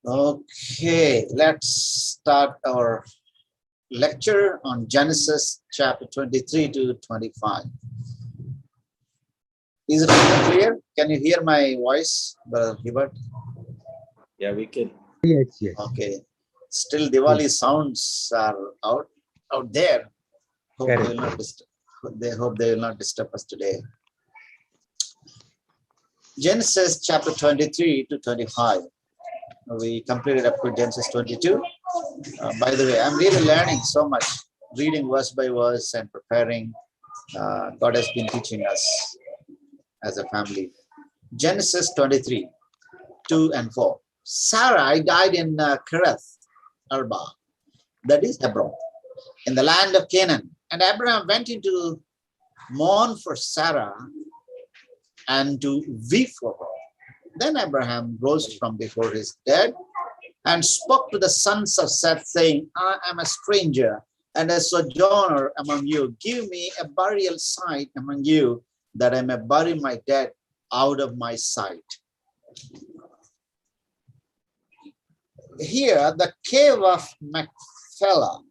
Okay, let's start our lecture on Genesis chapter 23 to 25. Is it clear? Can you hear my voice, Brother Hibbert? Yeah, we can. Yes, yes. Okay. Still Diwali sounds are out there. Hope they will not disturb. They hope they will not disturb us today. Genesis chapter 23 to 25. We completed up to Genesis 22. By the way, I'm really learning so much, reading verse by verse and preparing. God has been teaching us as a family. Genesis 23, 2 and 4. Sarai died in Kereth Arba, that is Hebron, in the land of Canaan. And Abraham went into mourn for Sarah and to weep for her. Then Abraham rose from before his dead and spoke to the sons of Seth, saying, I am a stranger and a sojourner among you. Give me a burial site among you, that I may bury my dead out of my sight. Here, the cave of Machpelah.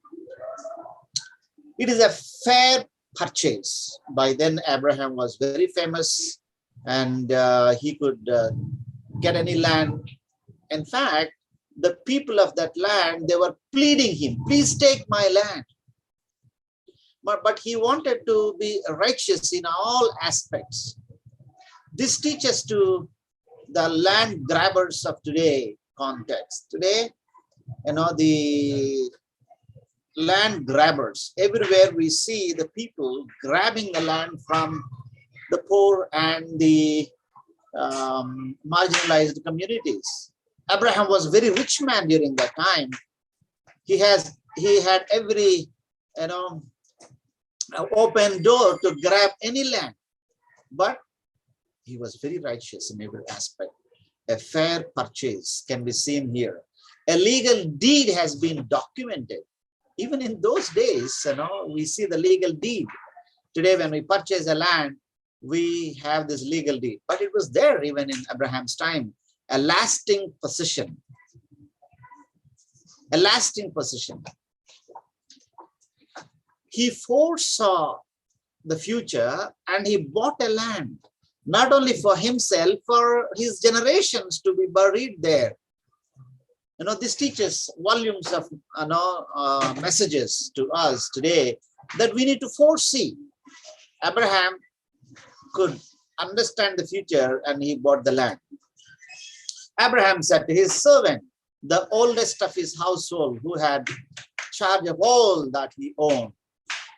It is a fair purchase. By then, Abraham was very famous, and he could get any land. In fact, the people of that land, they were pleading him, please take my land. But he wanted to be righteous in all aspects. This teaches to the land grabbers of today context. Today, the land grabbers, everywhere we see the people grabbing the land from the poor and the marginalized communities. Abraham was a very rich man during that time. He had every open door to grab any land, but he was very righteous in every aspect. A fair purchase can be seen here. A legal deed has been documented. Even in those days, we see the legal deed. Today, when we purchase a land, we have this legal deed, but it was there even in Abraham's time. A lasting possession. A lasting possession. He foresaw the future and he bought a land, not only for himself, for his generations to be buried there. This teaches volumes of messages to us today that we need to foresee. Abraham could understand the future and he bought the land. Abraham said to his servant, the oldest of his household, who had charge of all that he owned,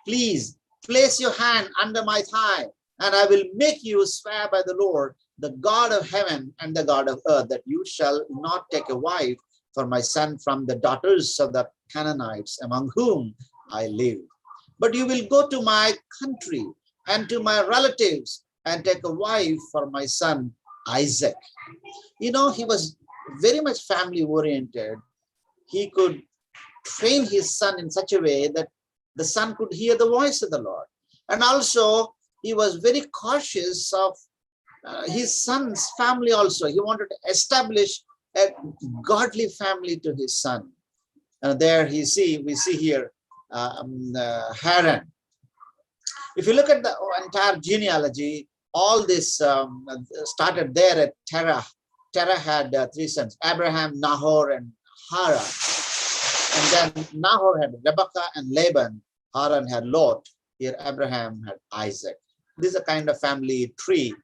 please place your hand under my thigh, and I will make you swear by the Lord, the God of heaven and the God of earth, that you shall not take a wife for my son from the daughters of the Canaanites among whom I live. But you will go to my country and to my relatives and take a wife for my son Isaac. He was very much family oriented. He could train his son in such a way that the son could hear the voice of the Lord. And also, he was very cautious of his son's family also. He wanted to establish a godly family to his son. And there we see here Haran. If you look at the entire genealogy, all this started there at Terah. Terah had 3 sons, Abraham, Nahor, and Haran. And then Nahor had Rebekah and Laban. Haran had Lot. Here Abraham had Isaac. This is a kind of family tree.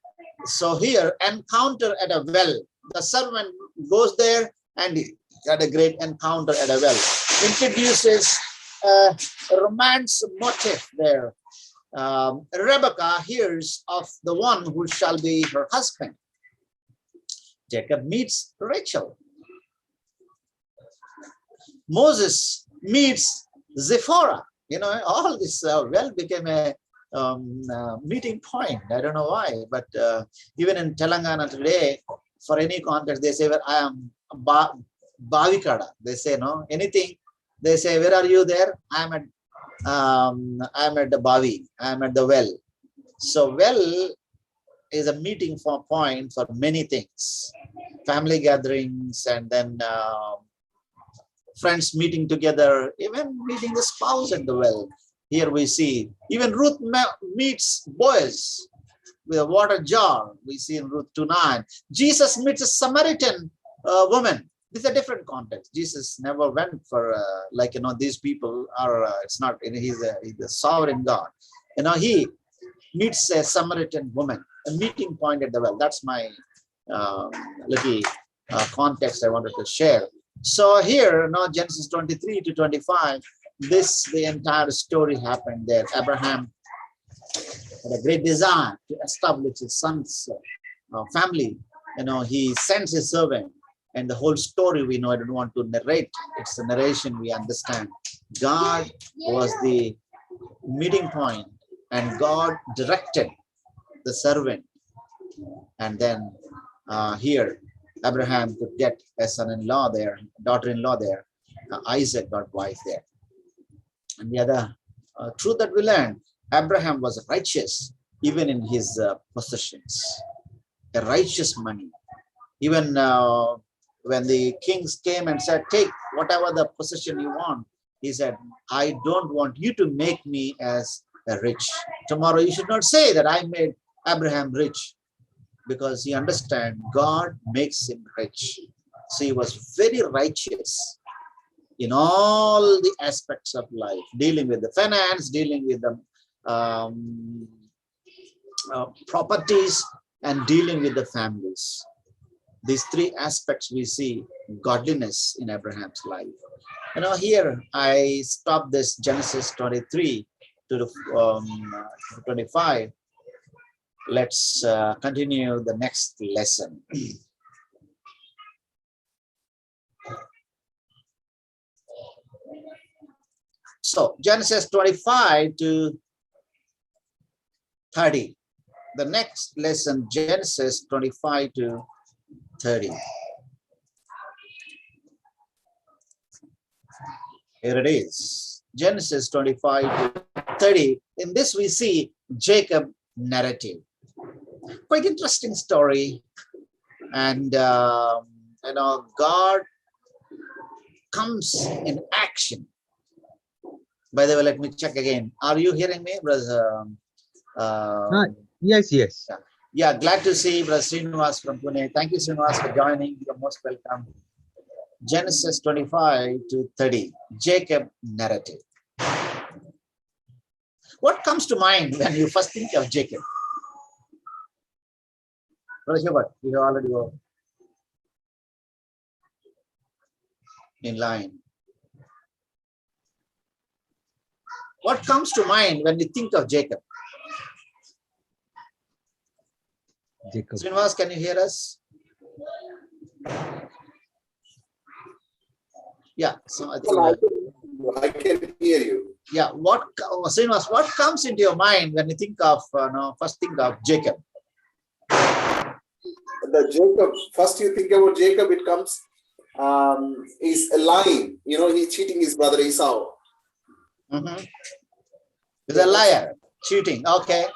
So here, encounter at a well. The servant goes there and he had a great encounter at a well. Introduces a romance motif there. Rebekah hears of the one who shall be her husband. Jacob meets Rachel. Moses meets Zipporah. All this well became a meeting point. I don't know why, but even in Telangana today, for any context, they say, well, I am Bhavikada. They say, no, anything. They say, where are you there? I'm at the Bhavi. I'm at the well. So well is a meeting point for many things. family gatherings, and then friends meeting together, even meeting the spouse at the well. Here we see even Ruth meets Boaz with a water jar. We see in Ruth 2:9. Jesus meets a Samaritan woman. This is a different context. Jesus never went for these people are. It's not. He's a sovereign God. He meets a Samaritan woman. A meeting point at the well. That's my little context I wanted to share. So here, Genesis 23 to 25. The entire story happened there. Abraham had a great desire to establish his son's family. He sends his servant, and the whole story we know. I don't want to narrate. It's the narration we understand. God was the meeting point, and God directed the servant. And then here, Abraham could get a son-in-law there, daughter-in-law there. Isaac got wife there. And the other truth that we learned, Abraham was righteous even in his possessions, a righteous money. Even when the kings came and said, take whatever the possession you want, he said, I don't want you to make me as a rich. Tomorrow you should not say that I made Abraham rich, because he understands God makes him rich. So he was very righteous in all the aspects of life, dealing with the finance, dealing with the properties, and dealing with the families. These three aspects we see godliness in Abraham's life. Here I stop this Genesis 23 to 25. Let's continue the next lesson. So Genesis 25 to 30. The next lesson, Genesis 25 to 30. Here it is. Genesis 25 to 30. In this we see Jacob narrative. Quite interesting story. And God comes in action. By the way, let me check again. Are you hearing me, brother? Yes. Yeah, glad to see Brother Srinivas from Pune. Thank you, Srinivas, for joining. You're most welcome. Genesis 25 to 30, Jacob narrative. What comes to mind when you first think of Jacob? Brother Hubert, you have already go in line. What comes to mind when you think of Jacob? Jacob. Srinivas, can you hear us? Yeah, so I think I can hear you. Yeah, Srinivas, what comes into your mind when you think of first think of Jacob? The Jacob, first you think about Jacob, it comes, he's lying. He's cheating his brother Esau. He's a liar, cheating. Okay.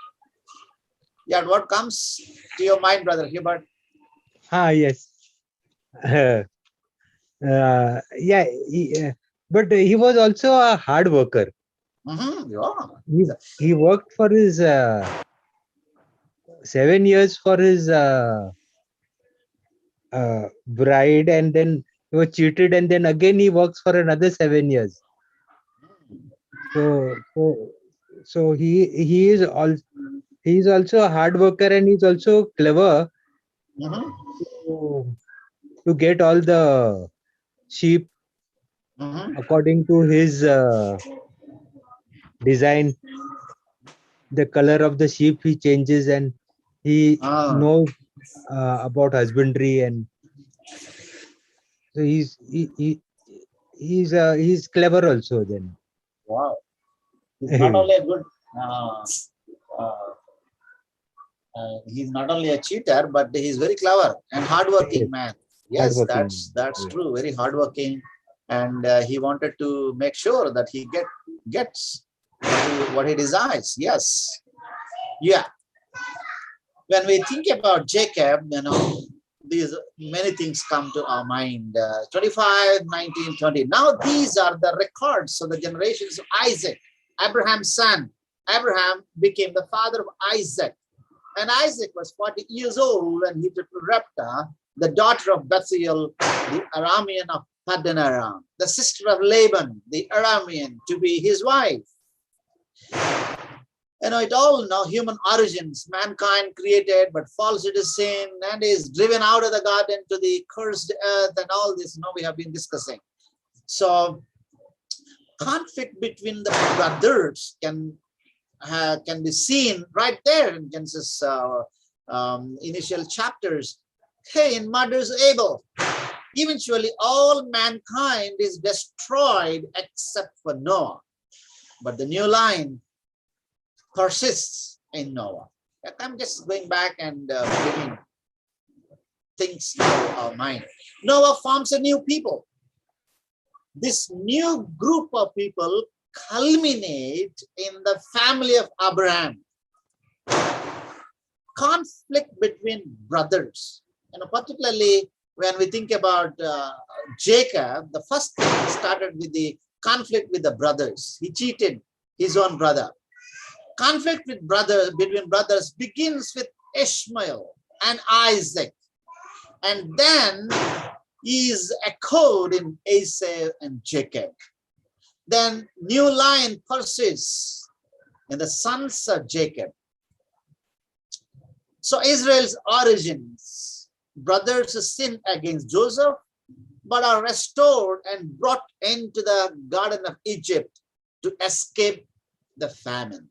Yeah, what comes to your mind, Brother Hubert? Yes. But he was also a hard worker. Yeah. He worked for his 7 years for his bride, and then he was cheated, and then again he works for another 7 years. So he is also a hard worker, and he's also clever to get all the sheep according to his design. The color of the sheep he changes, and he knows about husbandry, and so he's clever also. Then wow, he's not only a good he's not only a cheater, but he's very clever and hardworking man. Yes, that's true. Very hardworking, and he wanted to make sure that he gets what he desires. Yes, yeah. When we think about Jacob, these many things come to our mind. 25, 19, 20. Now these are the records of the generations of Isaac, Abraham's son. Abraham became the father of Isaac. And Isaac was 40 years old when he took Rebekah, the daughter of Bethuel, the Aramean of Pothana, the sister of Laban, the Aramean, to be his wife. It all now human origins, mankind created, but falls into sin and is driven out of the garden to the cursed earth, and all this we have been discussing. So conflict between the brothers can be seen right there in Genesis initial chapters. Cain murders Abel. Eventually, all mankind is destroyed except for Noah. But the new line persists in Noah. I'm just going back and bringing things to our mind. Noah forms a new people. This new group of people culminate in the family of Abraham. Conflict between brothers. Particularly when we think about Jacob, the first thing started with the conflict with the brothers. He cheated his own brother. Conflict between brothers begins with Ishmael and Isaac, and then is echoed in Esau and Jacob. Then new line persists in the sons of Jacob. So Israel's origins, brothers sin against Joseph, but are restored and brought into the Garden of Egypt to escape the famine.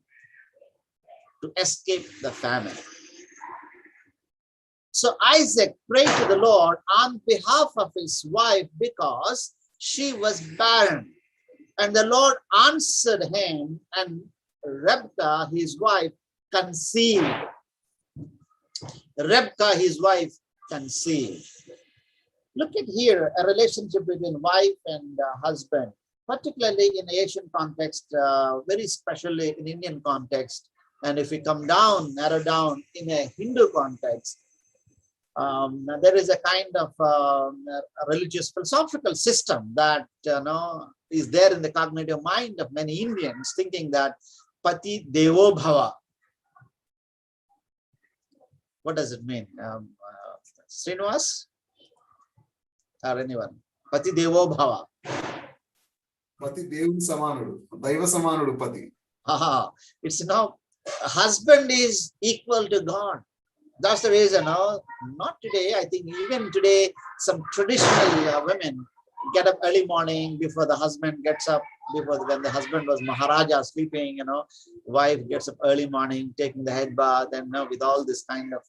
So Isaac prayed to the Lord on behalf of his wife because she was barren. And the Lord answered him, and Rebekah, his wife, conceived. Rebekah, his wife, conceived. Look at here, a relationship between wife and husband, particularly in Asian context, very especially in Indian context. And if we come down, narrow down in a Hindu context, there is a kind of a religious philosophical system that is there in the cognitive mind of many Indians, thinking that Pati Devo Bhava. What does it mean? Srinivas? Or anyone? Pati Devo Bhava. Pati Devu Samanudu. Daiva Samanudu Pati. It's husband is equal to God. That's the reason. Not today. I think even today, some traditional women get up early morning before the husband gets up. When the husband was Maharaja sleeping, wife gets up early morning, taking the head bath, and with all this kind of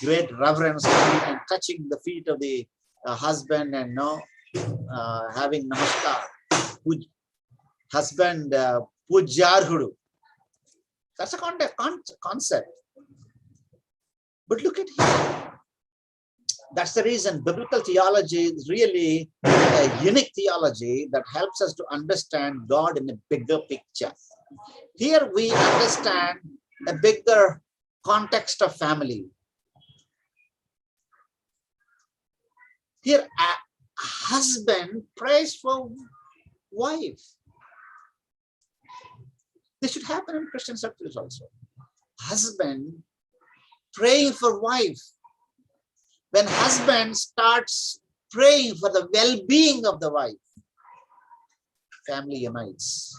great reverence and touching the feet of the husband and having namaskar. Husband pujarhudu. That's a concept. But look at here. That's the reason biblical theology is really a unique theology that helps us to understand God in a bigger picture. Here we understand a bigger context of family. Here, a husband prays for wife. This should happen in Christian circles also. Husband praying for wife. When husband starts praying for the well-being of the wife, family unites.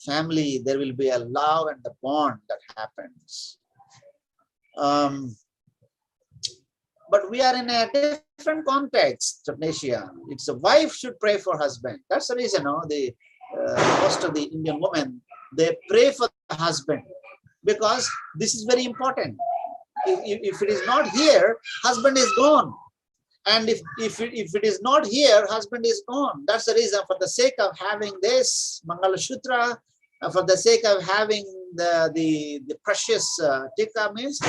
Family, there will be a love and the bond that happens. But we are in a different context, Asia. It's a wife should pray for husband. That's the reason, most of the Indian women, they pray for the husband because this is very important. If it is not here, husband is gone. And if it is not here, husband is gone. That's the reason, for the sake of having this Mangala Sutra, for the sake of having the precious tika means,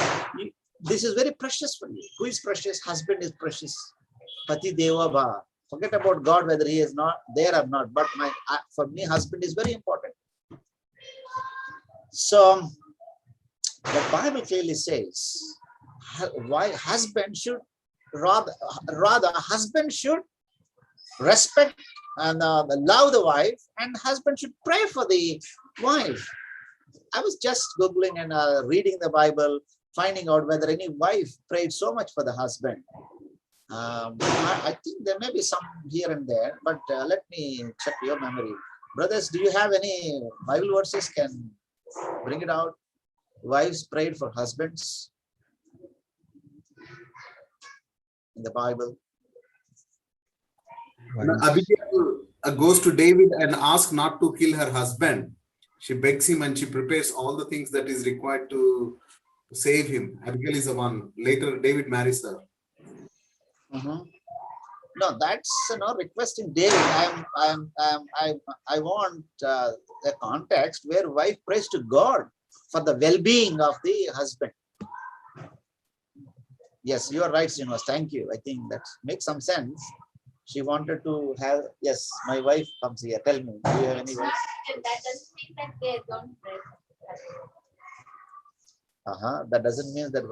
this is very precious for you. Who is precious? Husband is precious. Pati Deva Bha. Forget about God, whether he is not there or not. But for me, husband is very important. So the Bible clearly says, husband should rather husband should respect and love the wife, and husband should pray for the wife. I was just Googling and reading the Bible, finding out whether any wife prayed so much for the husband. I think there may be some here and there, but let me check your memory. Brothers, do you have any Bible verses? Can bring it out. Wives prayed for husbands in the Bible. Abigail goes to David and asks not to kill her husband. She begs him and she prepares all the things that is required to save him. Abigail is the one. Later, David marries her. No, that's requesting David. I want a context where wife prays to God for the well-being of the husband. Yes, you are right, Srinivas. Thank you. I think that makes some sense. She wanted to have, yes, my wife comes here. Tell me, do you have any wife? That doesn't mean that they don't pray. That doesn't mean that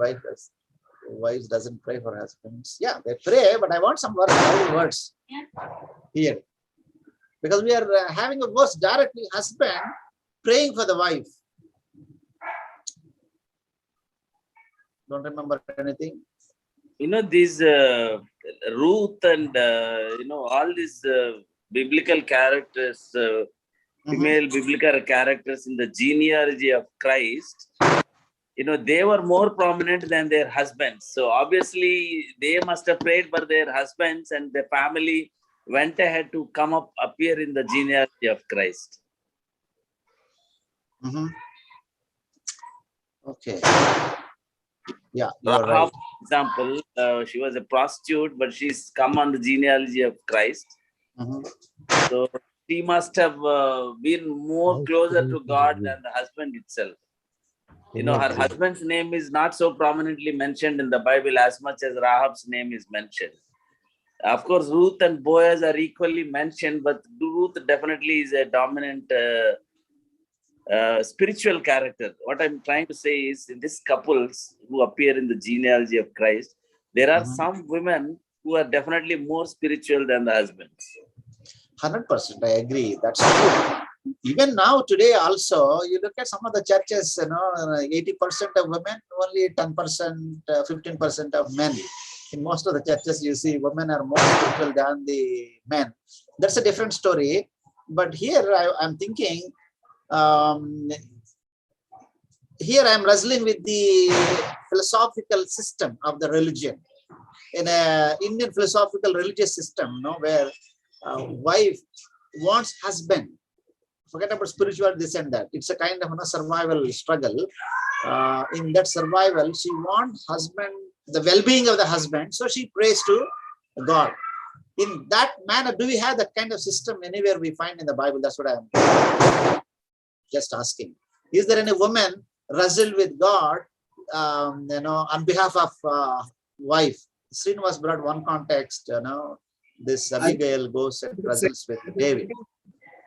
wives doesn't pray for husbands. Yeah, they pray, but I want some words here. Because we are having a verse directly, husband praying for the wife. Don't remember anything? These Ruth and, all these biblical characters, female biblical characters in the genealogy of Christ, they were more prominent than their husbands. So obviously they must have prayed for their husbands, and the family went ahead to appear in the genealogy of Christ. Okay. Yeah, you're right. For example, she was a prostitute, but she's come on the genealogy of Christ. So she must have been more closer to God than the husband itself. Her husband's name is not so prominently mentioned in the Bible as much as Rahab's name is mentioned. Of course, Ruth and Boaz are equally mentioned, but Ruth definitely is a dominant spiritual character. What I'm trying to say is, in these couples who appear in the genealogy of Christ, there are some women who are definitely more spiritual than the husbands. 100%, I agree. That's true. Even now, today also, you look at some of the churches, 80% of women, only 10%, 15% of men. In most of the churches, you see women are more spiritual than the men. That's a different story. But here I'm thinking, here I'm wrestling with the philosophical system of the religion. In an Indian philosophical religious system, where wife wants husband, forget about spiritual this and that. It's a kind of survival struggle. In that survival, she wants husband, the well-being of the husband, so she prays to God. In that manner, do we have that kind of system anywhere we find in the Bible? That's what I'm just asking. Is there any woman wrestled with God, on behalf of wife? Srinivas brought one context, this Abigail goes and wrestles with David.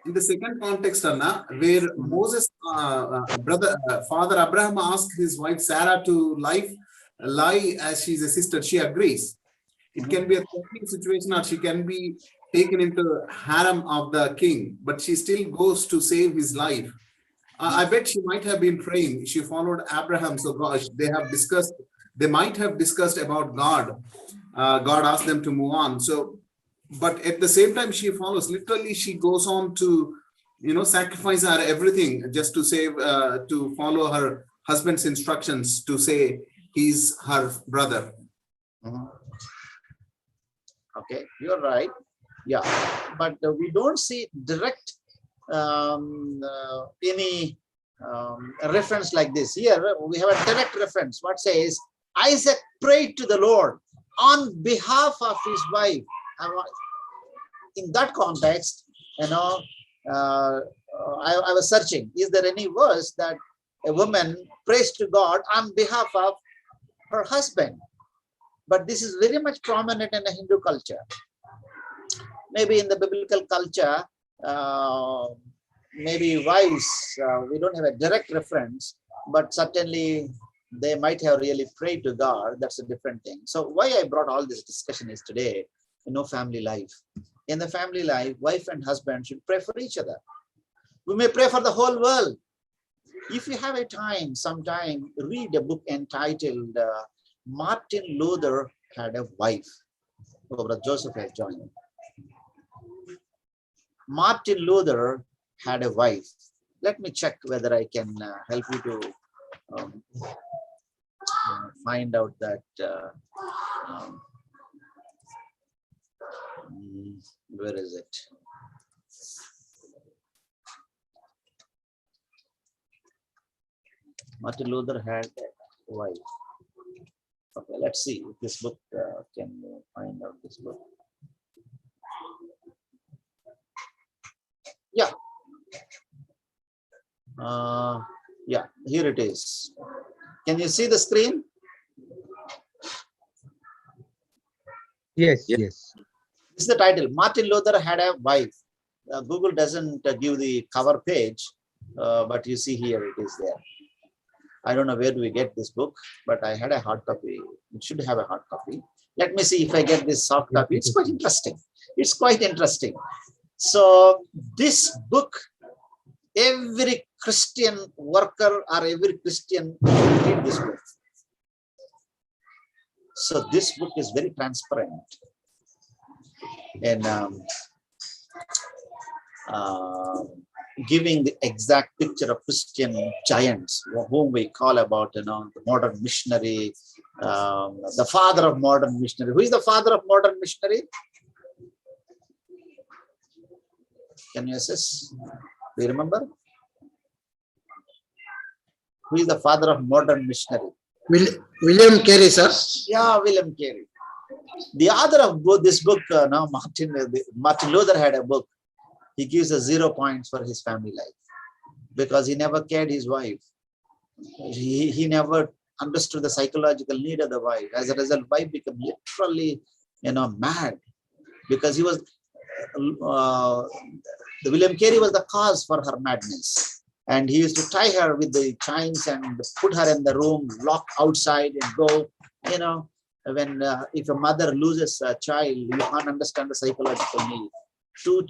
In the second context, Anna, where Moses' father Abraham asked his wife Sarah to lie as she's a sister, she agrees. It can be a threatening situation, or she can be taken into harem of the king, but she still goes to save his life. I bet she might have been praying. She followed Abraham, so gosh, they might have discussed about God. God asked them to move on. So, but at the same time, she follows. Literally, she goes on to, sacrifice her everything just to save, to follow her husband's instructions to say he's her brother. Okay, you're right. Yeah, but we don't see direct any reference like this. Here we have a direct reference. What says Isaac prayed to the Lord on behalf of his wife. In that context, I was searching, is there any verse that a woman prays to God on behalf of her husband? But this is very much prominent in the Hindu culture. Maybe in the biblical culture, maybe wives, we don't have a direct reference, but certainly they might have really prayed to God. That's a different thing. So why I brought all this discussion is today, family life. In the family life, wife and husband should pray for each other. We may pray for the whole world. If you have a time, sometime, read a book entitled Martin Luther Had a Wife. Oh, Brother Joseph has joined. Martin Luther had a wife. Let me check whether I can help you to find out that. Where is it? Martin Luther had a wife. Okay, let's see if this book can find out this book. Yeah. Yeah, here it is. Can you see the screen? Yes, Yeah. yes. This is the title. Martin Luther had a wife. Google doesn't give the cover page, but you see here it is there. I don't know where do we get this book, but I had a hard copy. It should have a hard copy. Let me see if I get this soft copy. It's quite interesting. It's quite interesting. So this book, every Christian worker or every Christian read this book. So this book is very transparent and giving the exact picture of Christian giants, whom we call about, the modern missionary, the father of modern missionary. Who is the father of modern missionary? Can you assess? Do you remember? Who is the father of modern missionary? William Carey, sir. Yeah, William Carey. The author of this book, Martin Luther had a book. He gives 0 points for his family life because he never cared his wife. He never understood the psychological need of the wife. As a result, wife became literally, mad because he was. The William Carey was the cause for her madness, and he used to tie her with the chains and put her in the room, lock outside, and go. When if a mother loses a child, you can't understand the psychological need. 2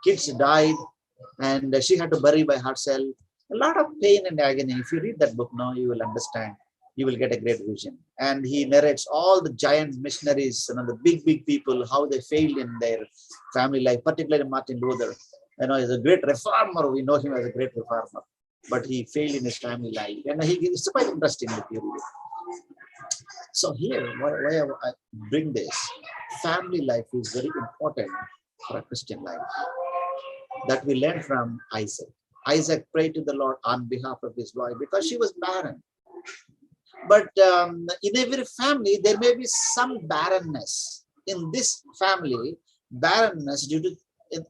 kids died, and she had to bury by herself. A lot of pain and agony. If you read that book now, you will understand. You will get a great vision. And he narrates all the giant missionaries, the big people, how they failed in their family life, particularly Martin Luther. He's a great reformer. We know him as a great reformer, but he failed in his family life. And it's quite interesting if you read it. So here, why I bring this, family life is very important for a Christian life. That we learn from Isaac. Isaac prayed to the Lord on behalf of his wife because she was barren. But in every family, there may be some barrenness. In this family, barrenness due to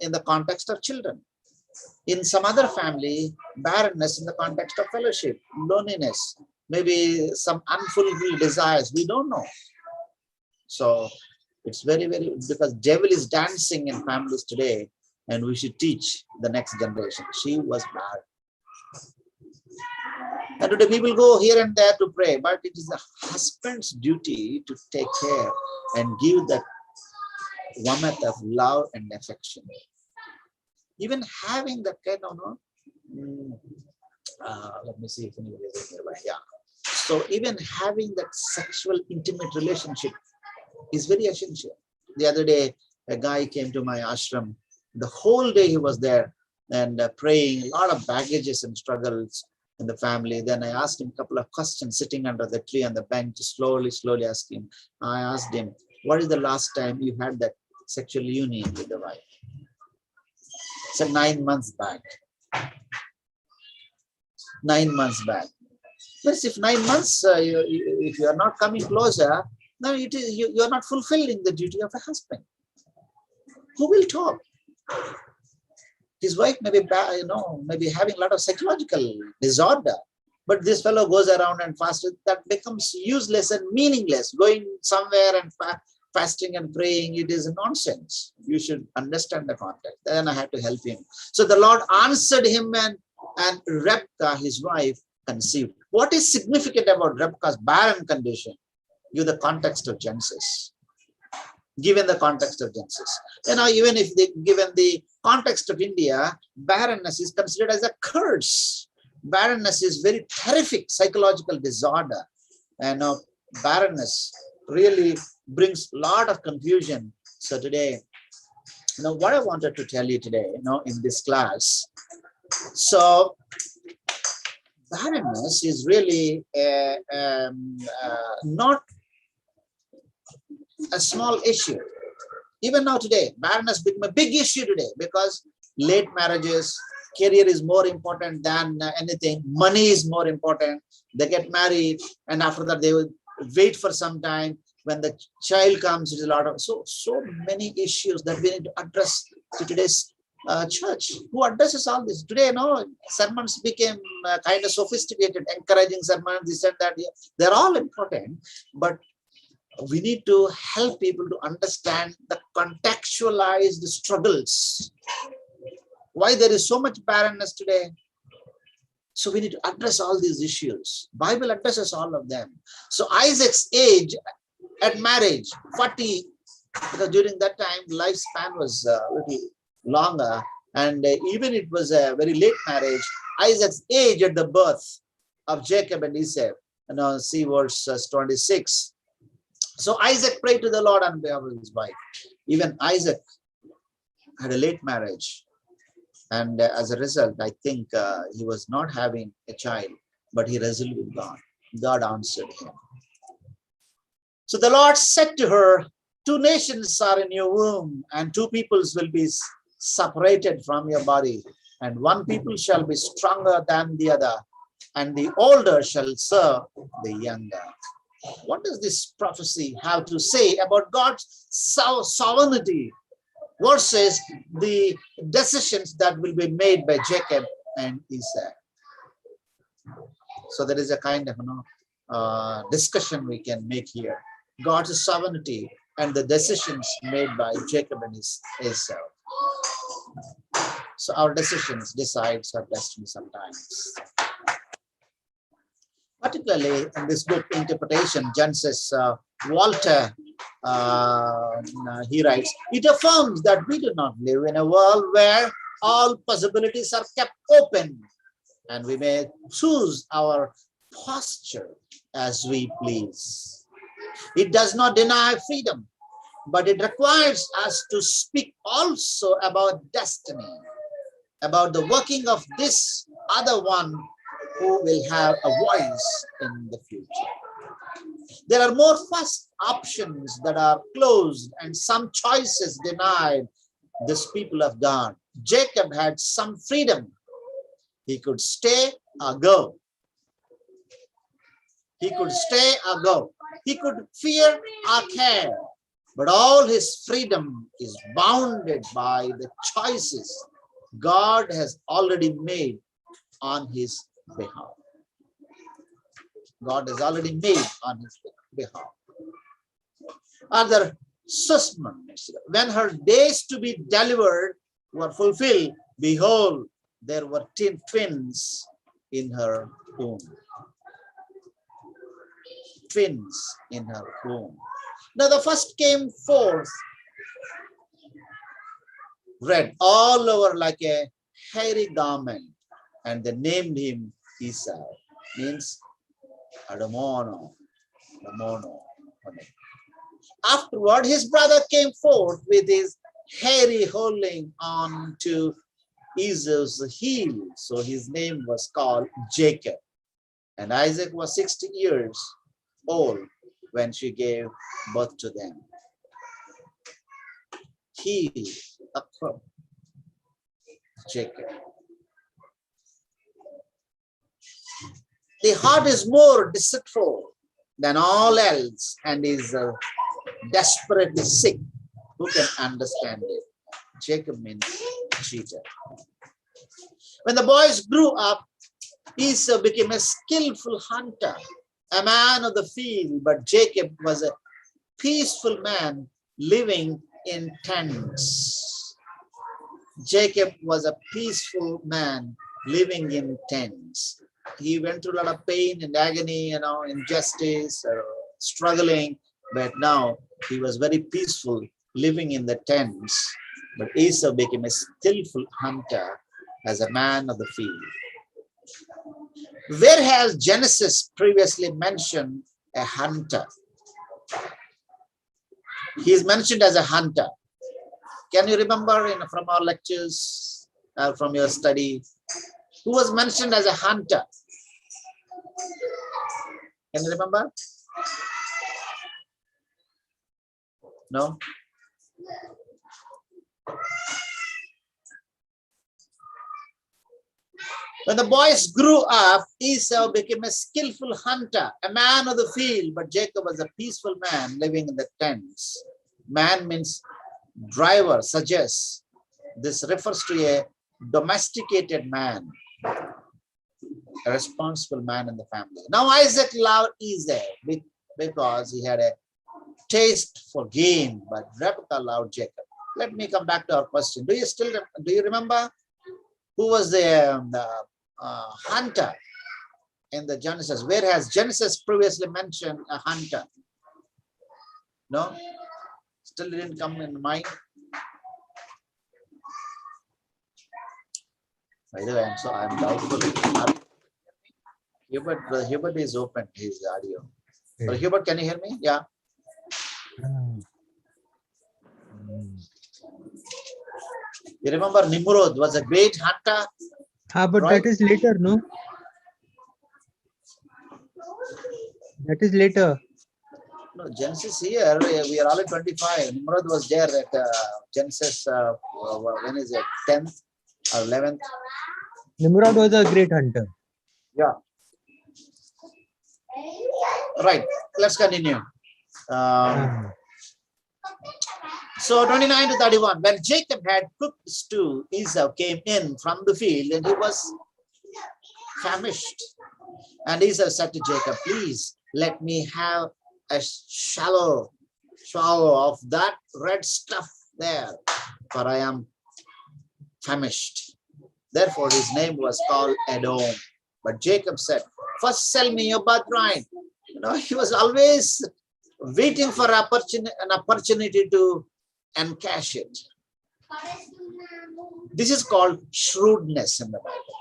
in the context of children. In some other family, barrenness in the context of fellowship, loneliness, maybe some unfulfilled desires. We don't know. So it's very, because devil is dancing in families today, and we should teach the next generation. She was barren. And today people go here and there to pray, but it is the husband's duty to take care and give that warmth of love and affection. Even having that kind of, let me see if anybody is nearby. Yeah. So even having that sexual intimate relationship is very essential. The other day, a guy came to my ashram. The whole day he was there and praying, a lot of baggages and struggles in the family. Then I asked him a couple of questions sitting under the tree on the bench, slowly asking. I asked him, what is the last time you had that sexual union with the wife? He said 9 months back. 9 months back. But if 9 months, if you are not coming closer, now it is you are not fulfilling the duty of a husband. Who will talk? His wife may be, maybe having a lot of psychological disorder, but this fellow goes around and fasts. That becomes useless and meaningless. Going somewhere and fasting and praying, it is nonsense. You should understand the context. Then I had to help him. So the Lord answered him, and Rebecca, his wife, conceived. What is significant about Rebekah's barren condition? Give the context of Genesis. Given the context of Genesis. Even if given the context of India, barrenness is considered as a curse. Barrenness is very terrific psychological disorder. And barrenness really brings a lot of confusion. So today, what I wanted to tell you today, in this class. So barrenness is really not a small issue. Even now today, barrenness become a big issue today because late marriages, career is more important than anything. Money is more important. They get married and after that they will wait for some time. When the child comes, it's a lot of so many issues that we need to address to today's church. Who addresses all this today? Sermons became kind of sophisticated, encouraging sermons, this and that. They're all important, but we need to help people to understand the contextualized struggles. Why there is so much barrenness today? So we need to address all these issues. Bible addresses all of them. So Isaac's age at marriage, 40, because during that time lifespan was a little longer, and even it was a very late marriage. Isaac's age at the birth of Jacob and Esau. See verse 26. So Isaac prayed to the Lord on behalf of his wife. Even Isaac had a late marriage. And as a result, I think he was not having a child, but he wrestled with God. God answered him. So the Lord said to her, 2 nations are in your womb, and 2 peoples will be separated from your body. And 1 people shall be stronger than the other, and the older shall serve the younger. What does this prophecy have to say about God's sovereignty versus the decisions that will be made by Jacob and Esau? So there is a kind of discussion we can make here. God's sovereignty and the decisions made by Jacob and Esau. So our decisions decides our destiny sometimes. Particularly in this book, Interpretation, Genesis, Walter, he writes, it affirms that we do not live in a world where all possibilities are kept open and we may choose our posture as we please. It does not deny freedom, but it requires us to speak also about destiny, about the working of this other one who will have a voice in the future. There are more first options that are closed and some choices denied this people of God. Jacob had some freedom. He could stay or go. He could stay or go. He could fear or care. But all his freedom is bounded by the choices God has already made on his behalf. God has already made on his behalf. Other Sussman, when her days to be delivered were fulfilled, behold, there were twins in her womb. Twins in her womb. Now the first came forth red all over like a hairy garment, and they named him Esau, means Adamono. Afterward, his brother came forth with his hairy holding on to Esau's heel, so his name was called Jacob. And Isaac was 60 years old when she gave birth to them. Heel, a crop, Jacob. The heart is more deceitful than all else and is desperately sick. Who can understand it? Jacob means cheater. When the boys grew up, Esau became a skillful hunter, a man of the field, but Jacob was a peaceful man living in tents. Jacob was a peaceful man living in tents. he went through a lot of pain and agony, injustice, struggling, but now he was very peaceful, living in the tents. But Esau became a skillful hunter as a man of the field. Where has Genesis previously mentioned a hunter? He is mentioned as a hunter. Can you remember from our lectures, from your study, who was mentioned as a hunter? Can you remember? No? When the boys grew up, Esau became a skillful hunter, a man of the field, but Jacob was a peaceful man living in the tents. Man means driver, suggests. This refers to a domesticated man, a responsible man in the family. Now Isaac loved Esau because he had a taste for game, but Rebekah loved Jacob. Let me come back to our question. Do you remember who was the hunter in the Genesis? Where has Genesis previously mentioned a hunter? No? Still didn't come in mind. By the way, I'm doubtful. Hubert is open his audio. So Hubert, can you hear me? Yeah. You remember Nimrod was a great hunter? But right? that is later, no? That is later. No, Genesis here, we are already 25. Nimrod was there at Genesis, when is it? 10th or 11th? Nimrod was a great hunter. Yeah. Right. Let's continue. So 29 to 31. When Jacob had cooked stew, Esau came in from the field and he was famished. And Esau said to Jacob, please let me have a swallow of that red stuff there, for I am famished. Therefore his name was called Edom. But Jacob said, first sell me your birthright. He was always waiting for an opportunity to encash it. This is called shrewdness in the Bible.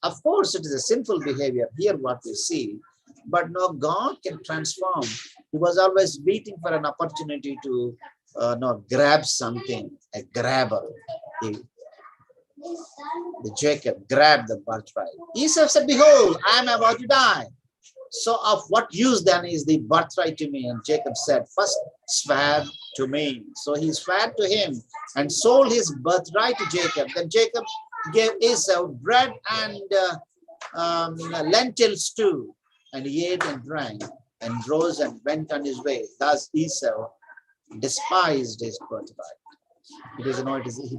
Of course, it is a sinful behavior here, what we see, but no, God can transform. He was always waiting for an opportunity to grab something, a grabber. The Jacob grabbed the birthright. Esau said, behold, I am about to die. So of what use then is the birthright to me? And Jacob said, first swear to me. So he swore to him and sold his birthright to Jacob. Then Jacob gave Esau bread and lentil stew, and he ate and drank and rose and went on his way. Thus Esau despised his birthright. He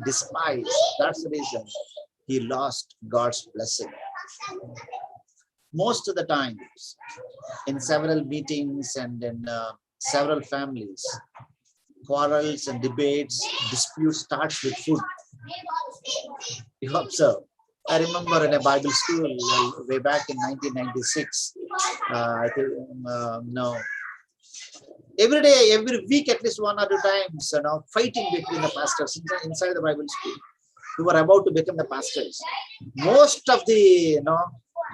despised. That's the reason he lost God's blessing. Most of the times, in several meetings and in several families, quarrels and debates, disputes starts with food. You observe. I remember in a Bible school way back in 1996. Every day, every week, at least 1 or 2 times, fighting between the pastors inside the Bible school who were about to become the pastors. Most of the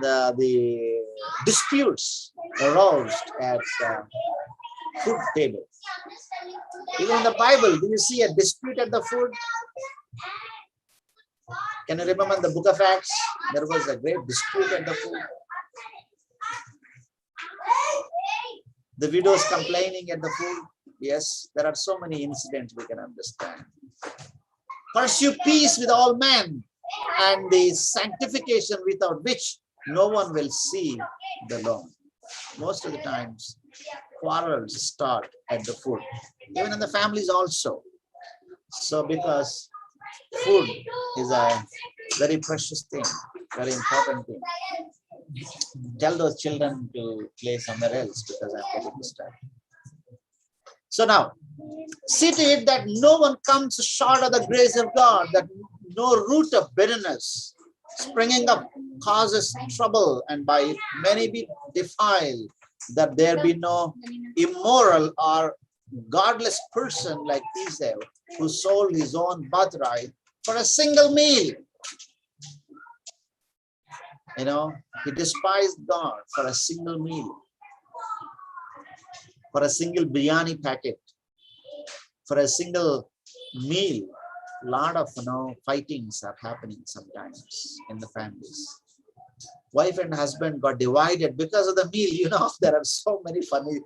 the disputes arose at food table. Even in the Bible, do you see a dispute at the food? Can you remember in the book of Acts? There was a great dispute at the food. The widows complaining at the food. Yes, there are so many incidents we can understand. Pursue peace with all men and the sanctification without which no one will see the Lord. Most of the times, quarrels start at the food, even in the families also. So because food is a very precious thing, very important thing. Tell those children to play somewhere else because I'm getting distracted. So now, see to it that no one comes short of the grace of God, that no root of bitterness springing up causes trouble, and by it many be defiled, that there be no immoral or godless person like Esau, who sold his own birthright for a single meal. You know, he despised God for a single meal, for a single biryani packet, for a single meal. A lot of fightings are happening sometimes in the families. Wife and husband got divided because of the meal. There are so many funny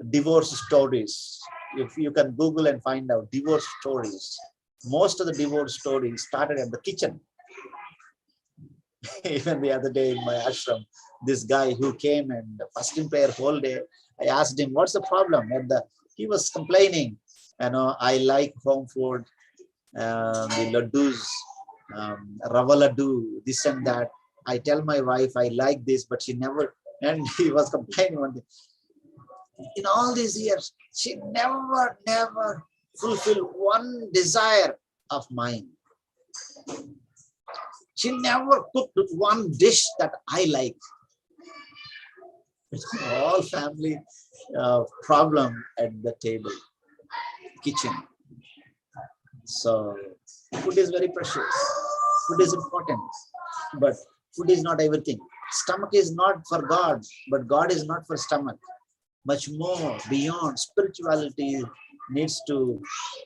divorce stories. If you can Google and find out divorce stories, most of the divorce stories started in the kitchen. Even the other day in my ashram, this guy who came and fasting prayer whole day, I asked him, what's the problem? And he was complaining, I like home food, the laddus, rava laddu, this and that. I tell my wife I like this, but she never, and he was complaining one day. In all these years, she never fulfilled one desire of mine. She never cooked one dish that I like. All family problem at the table, kitchen. So food is very precious. Food is important, but food is not everything. Stomach is not for God, but God is not for stomach. Much more beyond. Spirituality needs to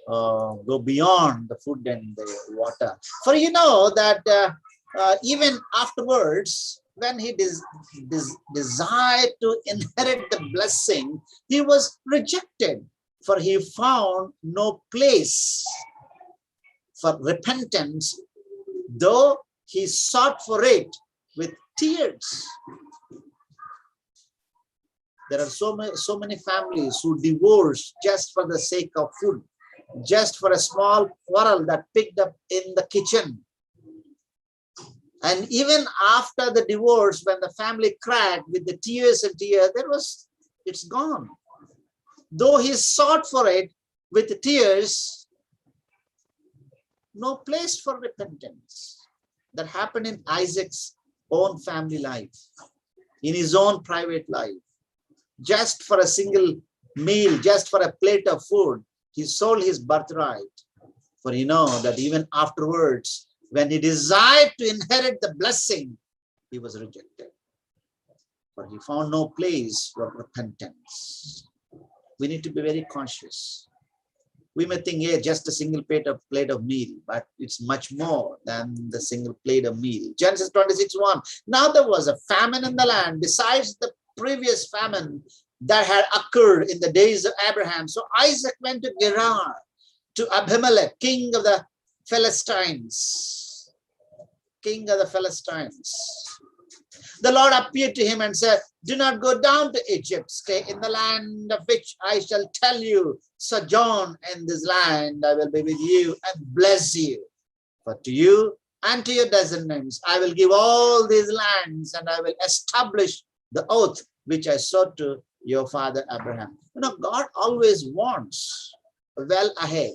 go beyond the food and the water. For that even afterwards, when he desired to inherit the blessing, he was rejected, for he found no place for repentance, though he sought for it with tears. There are so many families who divorce just for the sake of food, just for a small quarrel that picked up in the kitchen. And even after the divorce, when the family cracked with the tears and tears, it's gone. Though he sought for it with tears, no place for repentance. That happened in Isaac's own family life, in his own private life. Just for a single meal, just for a plate of food, he sold his birthright. For that even afterwards, when he desired to inherit the blessing, he was rejected. For he found no place for repentance. We need to be very conscious. We may think, yeah, just a single plate of meal, but it's much more than the single plate of meal. Genesis 26:1. Now there was a famine in the land, besides the previous famine that had occurred in the days of Abraham. So Isaac went to Gerar, to Abimelech, king of the Philistines. King of the Philistines. The Lord appeared to him and said, do not go down to Egypt. Stay in the land of which I shall tell you. Sojourn in this land. I will be with you and bless you. For to you and to your descendants I will give all these lands, and I will establish the oath which I swore to your father Abraham. God always wants well ahead,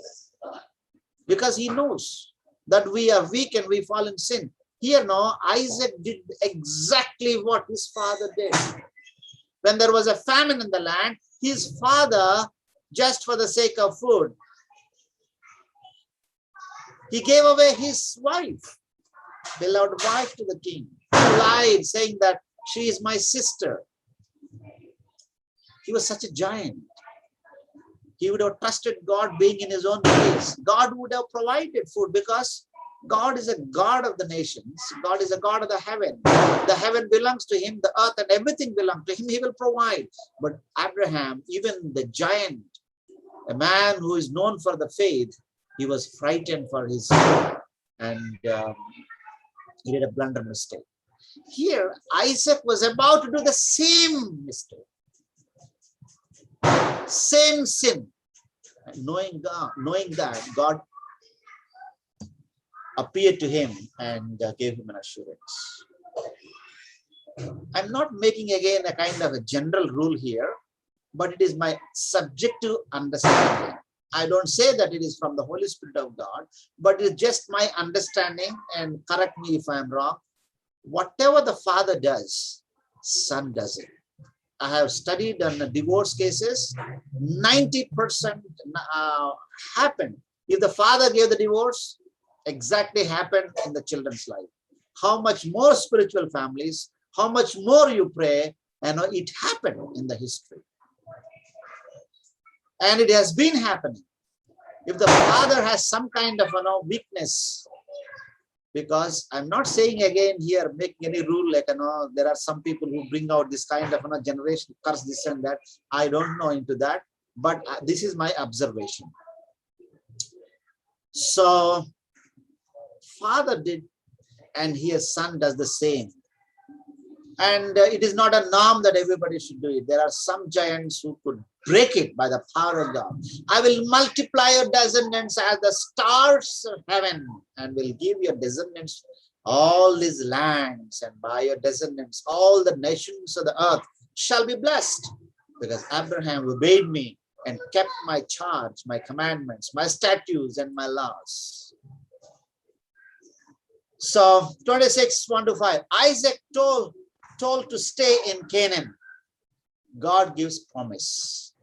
because he knows that we are weak and we fall in sin. Here now, Isaac did exactly what his father did. When there was a famine in the land, his father, just for the sake of food, he gave away his wife, beloved wife, to the king. He lied, saying that she is my sister. He was such a giant. He would have trusted God being in his own place. God would have provided food, because God is a God of the nations. God is a God of the heaven. The heaven belongs to him, the earth and everything belongs to him. He will provide. But Abraham, even the giant, a man who is known for the faith, he was frightened for his faith, and he did a blunder mistake. Here, Isaac was about to do the same mistake, same sin. And knowing that, God appeared to him and gave him an assurance. I'm not making again a kind of a general rule here, but it is my subjective understanding. I don't say that it is from the Holy Spirit of God, but it's just my understanding, and correct me if I'm wrong. whatever the father does, son does it. I have studied on divorce cases, 90% happen. If the father gave the divorce, exactly happened in the children's life. How much more spiritual families, how much more you pray, and it happened in the history. And it has been happening. If the father has some kind of weakness, because I'm not saying again here, make any rule like, there are some people who bring out this kind of generation curse, this and that. I don't know into that, but this is my observation. So father did, and his son does the same. And it is not a norm that everybody should do it. There are some giants who could break it by the power of God. I will multiply your descendants as the stars of heaven, and will give your descendants all these lands, and by your descendants all the nations of the earth shall be blessed, because Abraham obeyed me and kept my charge, my commandments, my statutes, and my laws. So 26, 1-5, Isaac told to stay in Canaan. God gives promise.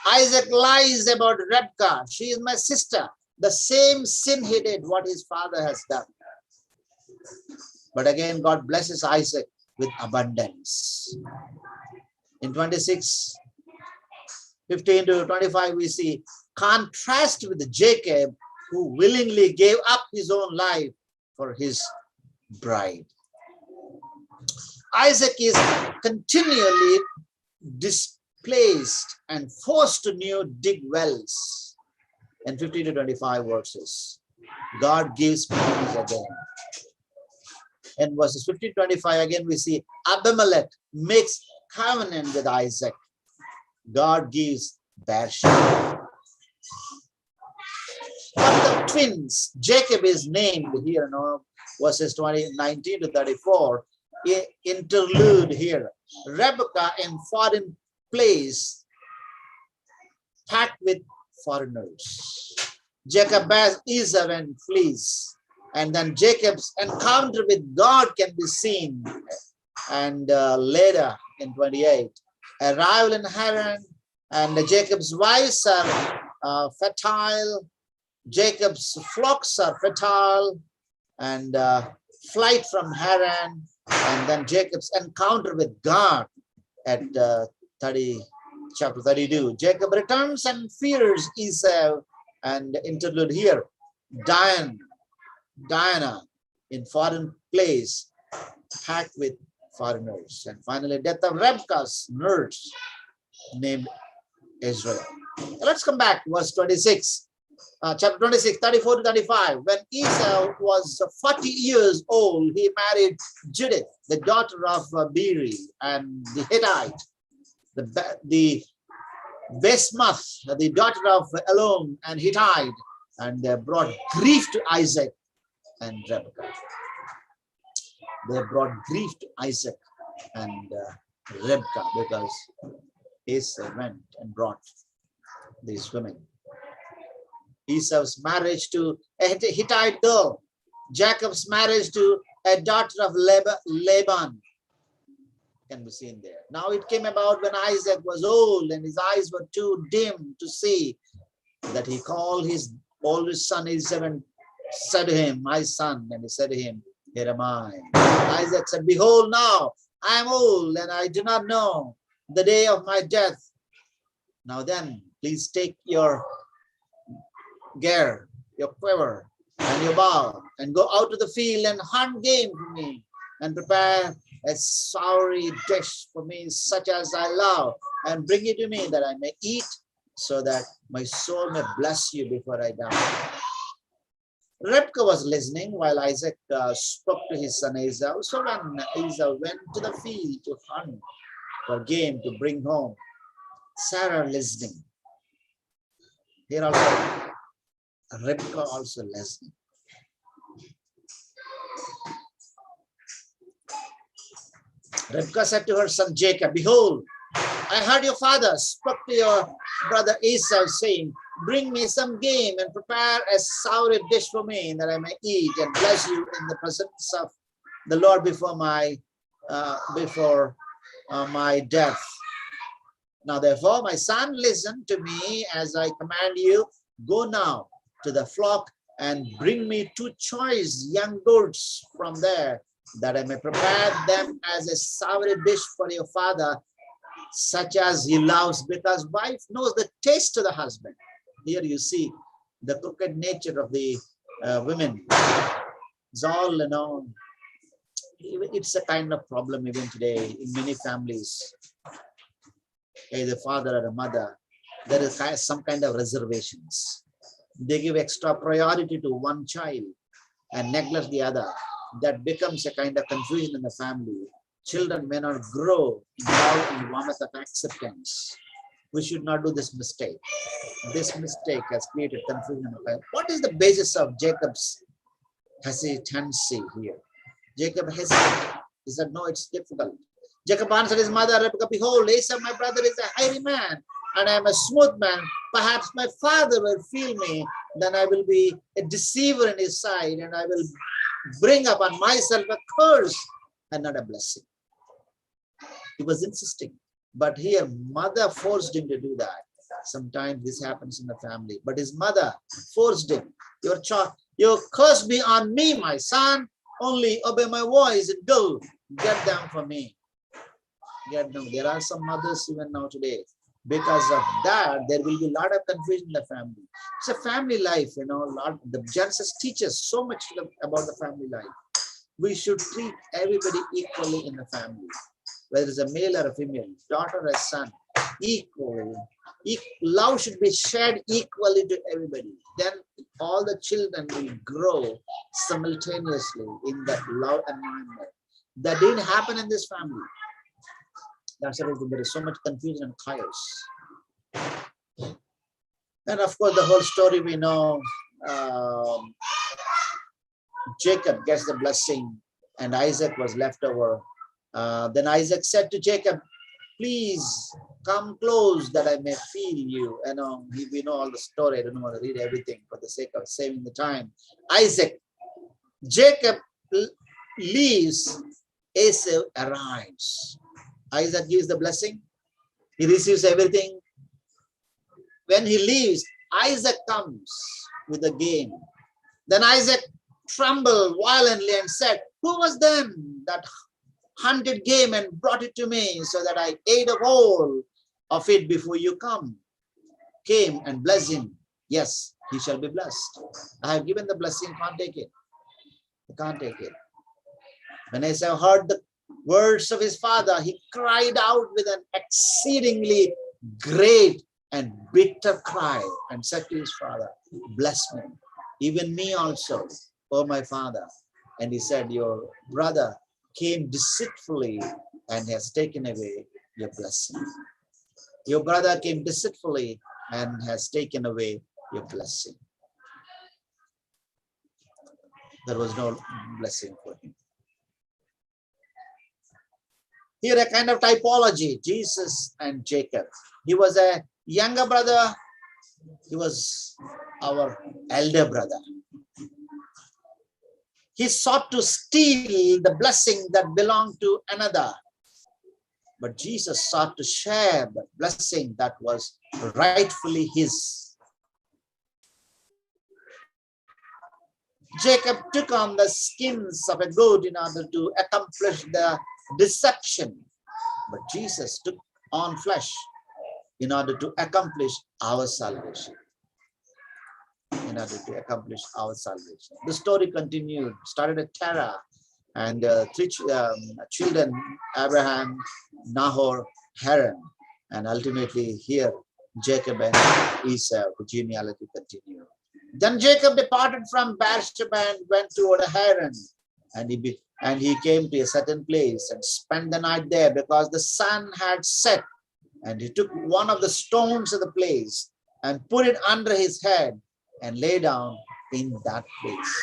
Isaac lies about Rebekah. She is my sister. The same sin he did, what his father has done. But again, God blesses Isaac with abundance. In 26, 15-25, we see contrast with Jacob, who willingly gave up his own life for his bride. Isaac is continually displaced and forced to dig wells. In 15-25 verses, God gives promise again. In verses 15-25, again we see Abimelech makes covenant with Isaac. God gives Beersheba. But the twins, Jacob is named here, verses 19-34. Interlude here. Rebekah in foreign place, packed with foreigners. Jacob bears Esau and flees. And then Jacob's encounter with God can be seen. And later in 28, arrival in Haran, and Jacob's wives are fertile. Jacob's flocks are fertile, and flight from Haran. And then Jacob's encounter with God at chapter 32. Jacob returns and fears Esau, and interlude here. Diana in foreign place, packed with foreigners. And finally, death of Rebekah's nurse named Israel. Let's come back to verse 26. Chapter 26, 34-35. When Esau was 40 years old, he married Judith, the daughter of Beeri, and the Hittite, the Basemath, the daughter of Elon and Hittite, and they brought grief to Isaac and Rebekah. They brought grief to Isaac and Rebekah, because Esau went and brought these women. Esau's marriage to a Hittite girl, Jacob's marriage to a daughter of Laban can be seen there. Now it came about when Isaac was old and his eyes were too dim to see, that he called his oldest son Esau and said to him, my son. And he said to him, here am I. Isaac said, behold, now I am old and I do not know the day of my death. Now then, please take your gear, your quiver, and your bow, and go out to the field and hunt game for me, and prepare a soury dish for me, such as I love, and bring it to me, that I may eat, so that my soul may bless you before I die. Rebekah was listening while Isaac spoke to his son Esau. So when Esau went to the field to hunt for game to bring home, Sarah listening. Here also, Rebekah also listening. Rebekah said to her son Jacob, behold, I heard your father spoke to your brother Esau, saying, bring me some game and prepare a soury dish for me, that I may eat and bless you in the presence of the Lord before my death. Now therefore, my son, listen to me as I command you. Go now to the flock and bring me 2 choice young goats from there, that I may prepare them as a savory dish for your father, such as he loves, because wife knows the taste of the husband. Here you see the crooked nature of the women. It's all, it's a kind of problem even today in many families. Either father or a mother, there is some kind of reservations. They give extra priority to one child and neglect the other. That becomes a kind of confusion in the family. Children may not grow in love and warmth of acceptance. We should not do this mistake. This mistake has created confusion in the family. What is the basis of Jacob's hesitancy here? Jacob hesitated. He said, no, it's difficult. Jacob answered his mother, Rebekah, behold, Esau, my brother, is a hairy man, and I am a smooth man. Perhaps my father will feel me, then I will be a deceiver in his sight, and I will bring upon myself a curse and not a blessing. He was insisting, but here mother forced him to do that. Sometimes this happens in the family, but his mother forced him. Your curse be on me, my son. Only obey my voice and go get them for me. Get them. There are some mothers even now today. Because of that, there will be a lot of confusion in the family. It's a family life, the Genesis teaches so much about the family life. We should treat everybody equally in the family, whether it's a male or a female, daughter or a son, equally. Love should be shared equally to everybody. Then all the children will grow simultaneously in that love environment. That didn't happen in this family. That's the reason there is so much confusion and chaos. And of course, the whole story we know, Jacob gets the blessing and Isaac was left over. Then Isaac said to Jacob, please come close that I may feel you. We know all the story. I don't want to read everything for the sake of saving the time. Jacob leaves, Esau arrives. Isaac gives the blessing. He receives everything. When he leaves, Isaac comes with the gain. Then Isaac trembled violently and said, who was then that hunted game and brought it to me so that I ate a whole of it before you came and bless him? Yes, he shall be blessed. I have given the blessing, can't take it. You can't take it. When Esau heard the words of his father, he cried out with an exceedingly great and bitter cry and said to his father, bless me, even me also, O my father. And he said, your brother came deceitfully and has taken away your blessing. Your brother came deceitfully and has taken away your blessing. There was no blessing for him. Here a kind of typology, Jesus and Jacob. He was a younger brother. He was our elder brother. He sought to steal the blessing that belonged to another. But Jesus sought to share the blessing that was rightfully his. Jacob took on the skins of a goat in order to accomplish the deception. But Jesus took on flesh in order to accomplish our salvation. In order to accomplish our salvation. The story continued, started at Terah, and 3 children, Abraham, Nahor, Haran, and ultimately here, Jacob and Esau, the genealogy continued. Then Jacob departed from Beersheba and went toward Haran, and he came to a certain place and spent the night there because the sun had set. And he took one of the stones of the place and put it under his head and lay down in that place.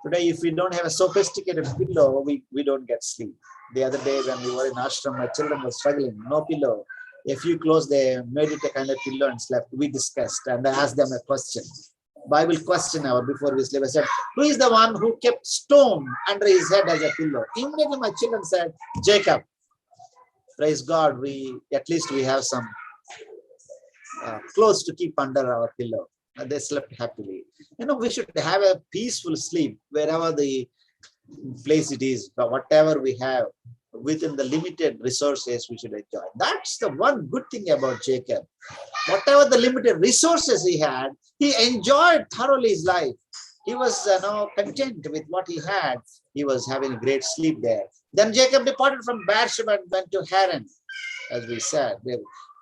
Today, if we don't have a sophisticated pillow, we don't get sleep. The other day when we were in ashram, my children were struggling, no pillow. A few clothes, they made it a kind of pillow and slept. We discussed and I asked them a question. Bible question hour before we sleep. I said, who is the one who kept stone under his head as a pillow? Immediately my children said, Jacob. Praise God, at least we have some clothes to keep under our pillow. And they slept happily. We should have a peaceful sleep wherever the place it is, but whatever we have within the limited resources we should enjoy. That's the one good thing about Jacob. Whatever the limited resources he had, he enjoyed thoroughly his life. He was content with what he had. He was having a great sleep there. Then Jacob departed from Beersheba and went to Haran, as we said.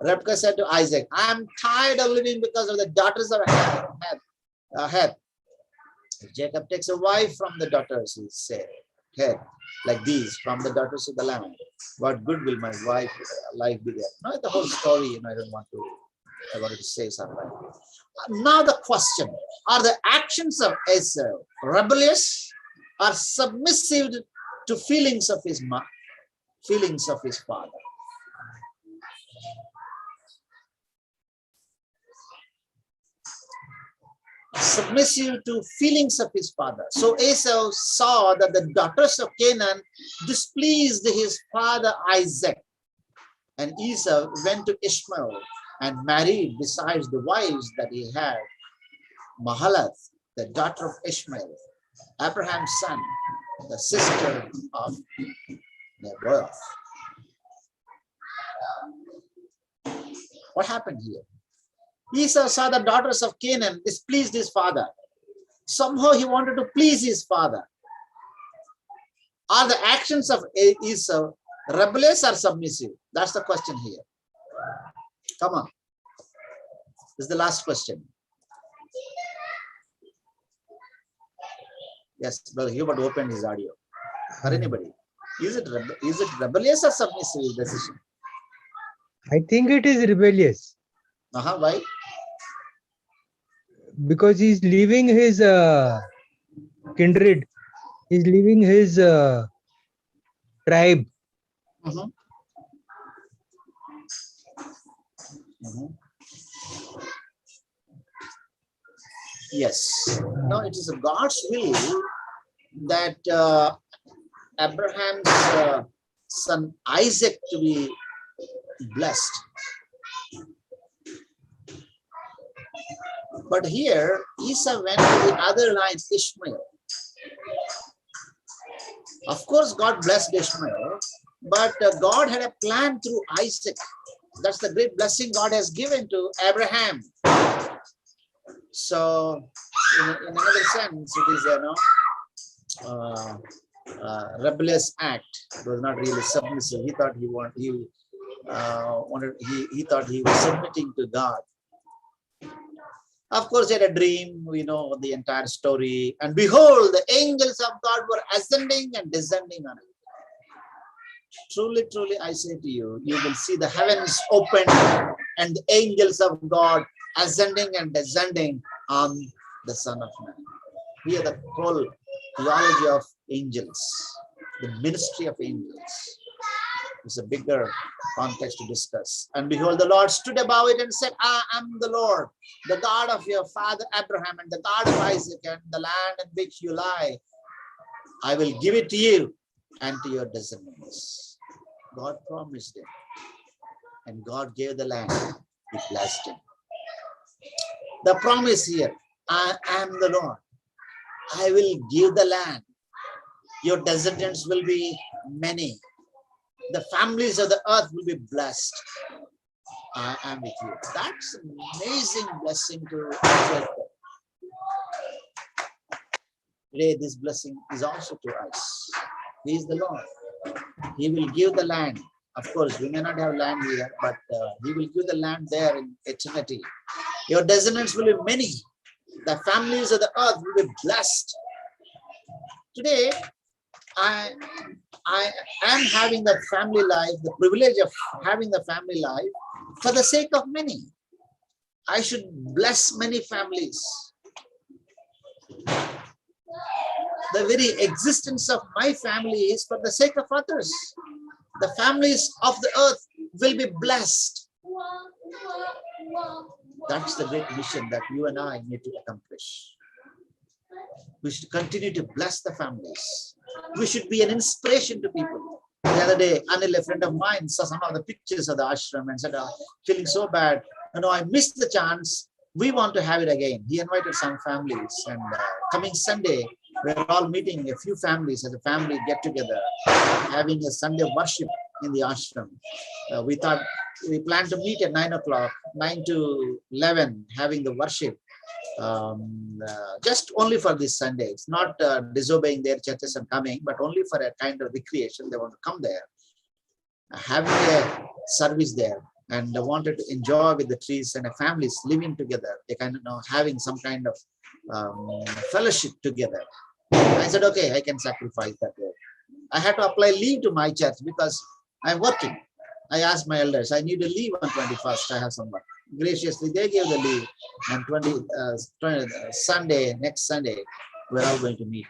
Rebekah said to Isaac, I am tired of living because of the daughters of Heth. Jacob takes a wife from the daughters, he said, Heth, like these, from the daughters of the land. What good will my life be there? Not the whole story, I don't want to. I wanted to say something. Now the question, are the actions of Esau rebellious or submissive to feelings of his father? Submissive to feelings of his father. So Esau saw that the daughters of Canaan displeased his father Isaac. And Esau went to Ishmael and married, besides the wives that he had, Mahalath, the daughter of Ishmael, Abraham's son, the sister of their birth. What happened here? Esau saw the daughters of Canaan displeased his father. Somehow he wanted to please his father. Are the actions of Esau rebellious or submissive? That's the question here. Come on. This is the last question. Yes, Brother Hubert opened his audio. Or anybody. Is it rebellious or submissive decision? I think it is rebellious. Why? Because he's leaving his kindred. He's leaving his tribe. Yes. No, it is God's will that Abraham's son Isaac to be blessed. But here, Esau went to the other line, Ishmael. Of course, God blessed Ishmael, but God had a plan through Isaac. That's the great blessing God has given to Abraham. So, in another sense, it is a rebellious act. It was not really submissive. He thought he thought he was submitting to God. Of course, he had a dream. We know the entire story. And behold, the angels of God were ascending and descending on it. Truly, truly, I say to you, you will see the heavens opened and the angels of God ascending and descending on the Son of Man. Here, the whole theology of angels, the ministry of angels, is a bigger context to discuss. And behold, the Lord stood above it and said, I am the Lord, the God of your father Abraham and the God of Isaac, and the land in which you lie, I will give it to you and to your descendants. God promised him, and God gave the land. He blessed him. The promise here, I am the Lord. I will give the land. Your descendants will be many. The families of the earth will be blessed. I am with you. That's an amazing blessing to Jacob. Today, this blessing is also to us. He is the Lord. He will give the land. Of course, we may not have land here, but he will give the land there in eternity. Your descendants will be many. The families of the earth will be blessed. Today, I am having the family life, the privilege of having the family life for the sake of many. I should bless many families. The very existence of my family is for the sake of others. The families of the earth will be blessed. That's the great mission that you and I need to accomplish. We should continue to bless the families. We should be an inspiration to people. The other day, Anil, a friend of mine, saw some of the pictures of the ashram and said, feeling so bad. I missed the chance. We want to have it again. He invited some families, and coming Sunday, we're all meeting a few families as a family get together, having a Sunday worship in the ashram. We planned to meet at 9 o'clock, 9 to 11, having the worship. Just only for this Sunday. It's not disobeying their churches and coming, but only for a kind of recreation. They want to come there, having a service there, and they wanted to enjoy with the trees and the families living together. They kind of having some kind of fellowship together. I said, okay, I can sacrifice that way. I had to apply leave to my church because I'm working. I asked my elders, I need to leave on 21st. I have some work. Graciously, they gave the leave, and next Sunday, we're all going to meet.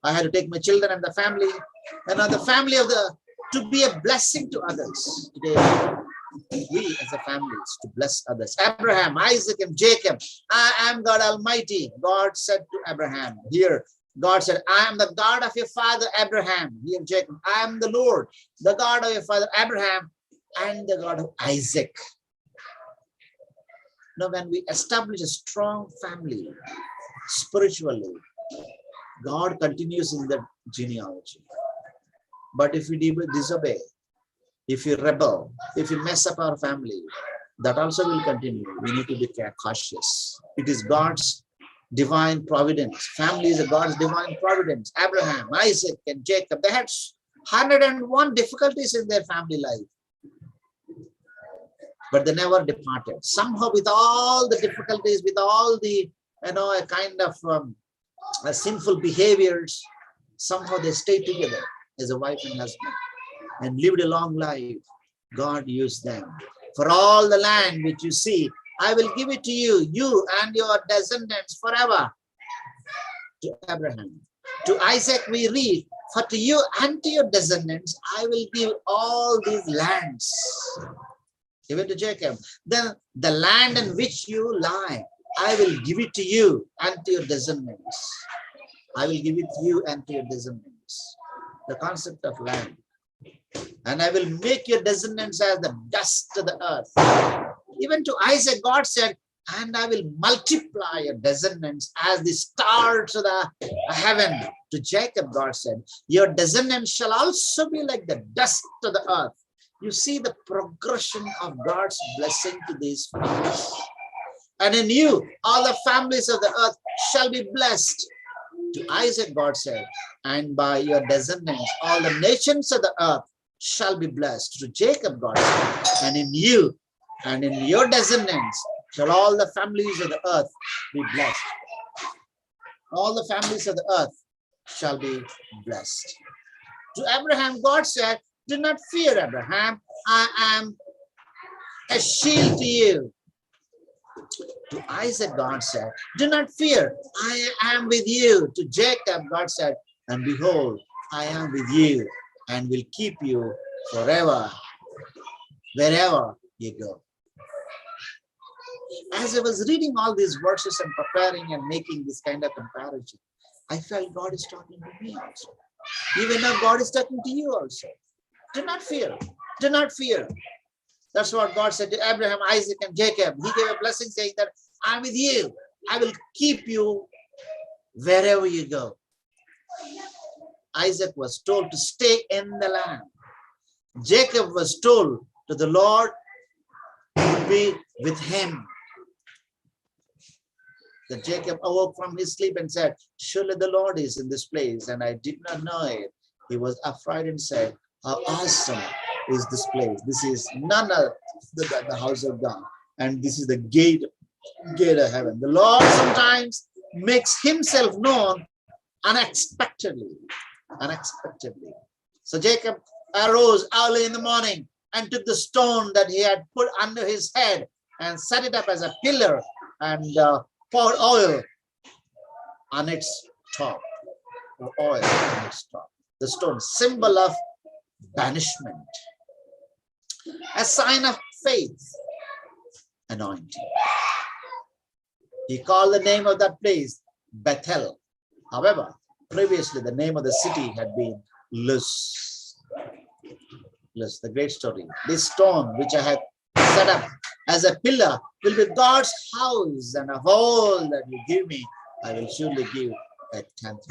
I had to take my children and the family, and the family to be a blessing to others. Today, we as a family is to bless others. Abraham, Isaac, and Jacob. I am God Almighty. God said to Abraham here. God said, I am the God of your father Abraham. Here, Jacob, I am the Lord, the God of your father Abraham, and the God of Isaac. Now, when we establish a strong family spiritually, God continues in the genealogy. But if we disobey, if we rebel, if we mess up our family, that also will continue. We need to be cautious. It is God's divine providence. Family is God's divine providence. Abraham, Isaac, and Jacob, they had 101 difficulties in their family life, but they never departed. Somehow, with all the difficulties, with all the a kind of sinful behaviors, somehow they stayed together as a wife and husband and lived a long life. God used them. For all the land which you see, I will give it to you, you and your descendants forever. To Abraham. To Isaac we read, for to you and to your descendants, I will give all these lands. Give it to Jacob. Then the land in which you lie, I will give it to you and to your descendants. I will give it to you and to your descendants. The concept of land. And I will make your descendants as the dust of the earth. Even to Isaac, God said, and I will multiply your descendants as the stars of the heaven. To Jacob, God said, your descendants shall also be like the dust of the earth. You see the progression of God's blessing to these families. And in you, all the families of the earth shall be blessed. To Isaac, God said, and by your descendants, all the nations of the earth shall be blessed. To Jacob, God said, and in you and in your descendants shall all the families of the earth be blessed. All the families of the earth shall be blessed. To Abraham, God said, do not fear, Abraham. I am a shield to you. To Isaac, God said, do not fear. I am with you. To Jacob, God said, and behold, I am with you and will keep you forever, wherever you go. As I was reading all these verses and preparing and making this kind of comparison, I felt God is talking to me also. Even now, God is talking to you also. Do not fear. Do not fear. That's what God said to Abraham, Isaac, and Jacob. He gave a blessing saying that I'm with you. I will keep you wherever you go. Isaac was told to stay in the land. Jacob was told that the Lord would be with him. That Jacob awoke from his sleep and said, surely the Lord is in this place, and I did not know it. He was afraid and said, how awesome is this place. This is none of the house of God, and this is the gate of heaven. The Lord sometimes makes himself known unexpectedly. So Jacob arose early in the morning and took the stone that he had put under his head and set it up as a pillar and poured oil on its top. The stone, symbol of banishment, a sign of faith. anointing. He called the name of that place Bethel. However, previously the name of the city had been Luz. Luz, the great story. This stone which I have set up as a pillar will be God's house, and of all that you give me, I will surely give a tenth.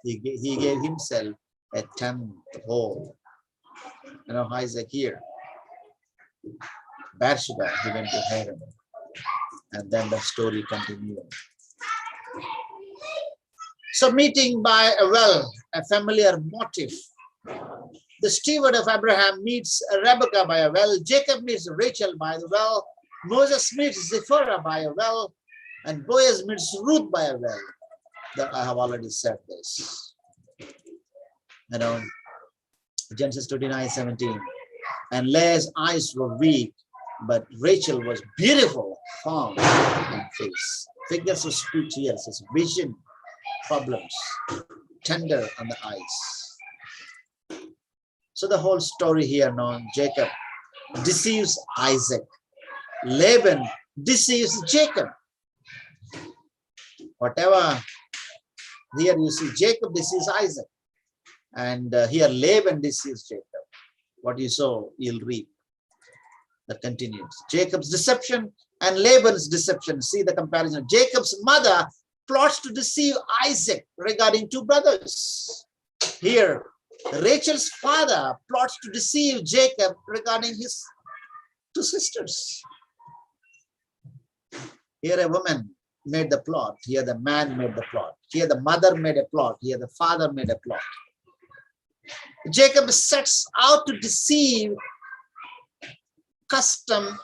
He gave himself a tenth whole. You know, Isaac here. Bathsheba, he went to Haran. And then the story continued. So meeting by a well, a familiar motive. The steward of Abraham meets Rebekah by a well. Jacob meets Rachel by the well. Moses meets Zipporah by a well. And Boaz meets Ruth by a well. That I have already said this. You know, Genesis 29:17. And Leah's eyes were weak, but Rachel was beautiful, form and face. Figures of speech here says vision, problems, tender on the eyes. So the whole story here now, Jacob deceives Isaac. Laban deceives Jacob. Whatever, here you see Jacob deceives Isaac. And here Laban deceives Jacob. What you sow, you'll reap. That continues. Jacob's deception and Laban's deception. See the comparison. Jacob's mother plots to deceive Isaac regarding two brothers. Here, Rachel's father plots to deceive Jacob regarding his two sisters. Here a woman made the plot. Here the man made the plot. Here the mother made a plot. Here the father made a plot. Jacob sets out to deceive custom,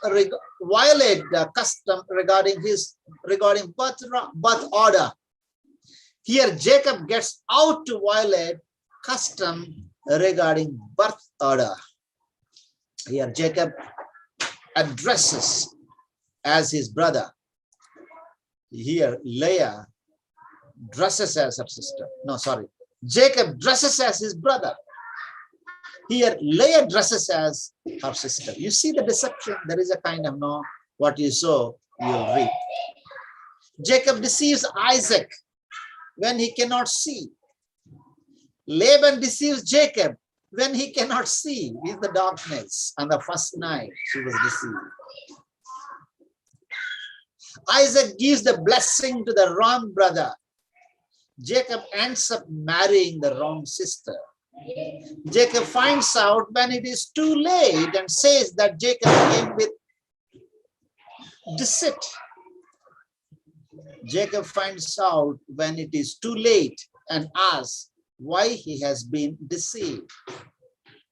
violate the custom regarding birth order. Here Jacob gets out to violate custom regarding birth order. Here Jacob addresses as his brother. Here Leah dresses as her sister. No, sorry. Jacob dresses as his brother. Here, Leah dresses as her sister. You see the deception. There is a kind of what you sow, you'll reap. Jacob deceives Isaac when he cannot see. Laban deceives Jacob when he cannot see. In the darkness, on the first night, she was deceived. Isaac gives the blessing to the wrong brother. Jacob ends up marrying the wrong sister. Jacob finds out when it is too late and says that Jacob came with deceit. Jacob finds out when it is too late and asks why he has been deceived.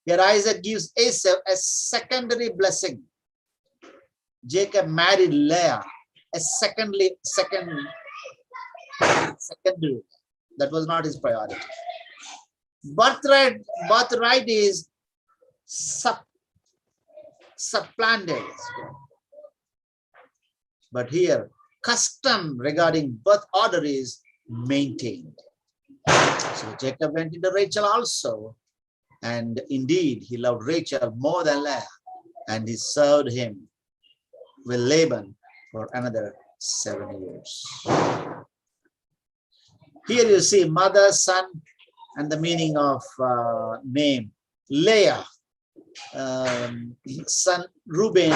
Here Isaac gives Esau a secondary blessing. Jacob married Leah, a secondary. That was not his priority. Birthright is supplanted. But here, custom regarding birth order is maintained. So Jacob went into Rachel also. And indeed, he loved Rachel more than Leah. And he served him with Laban for another 7 years. Here you see mother, son, and the meaning of name. Leah, son Reuben,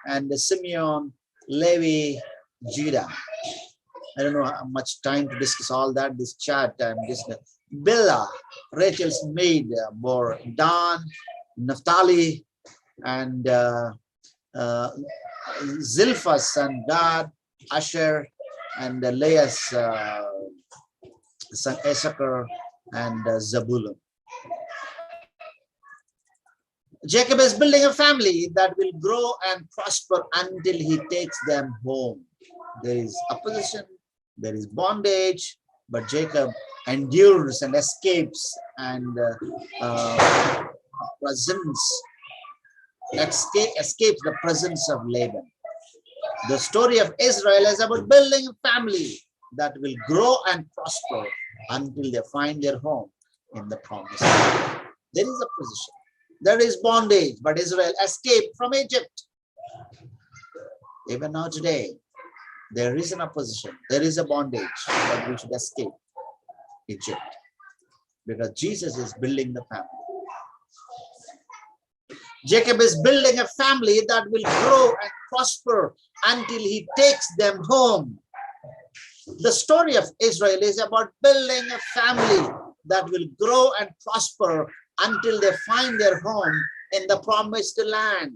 and Simeon, Levi, Judah. I don't know how much time to discuss all that. This chart and this. Bilhah, Rachel's maid, bore Dan, Naphtali, and Zilpha's son Gad, Asher, and Leah's son Issachar, and Zebulun. Jacob is building a family that will grow and prosper until he takes them home. There is opposition, there is bondage, but Jacob endures and escapes and escapes the presence of Laban. The story of Israel is about building a family that will grow and prosper until they find their home in the promised land. There is opposition. There is bondage, but Israel escaped from Egypt. Even now today, there is an opposition, there is a bondage, but we should escape Egypt because Jesus is building the family. Jacob is building a family that will grow and prosper until he takes them home. The story of Israel is about building a family that will grow and prosper until they find their home in the promised land.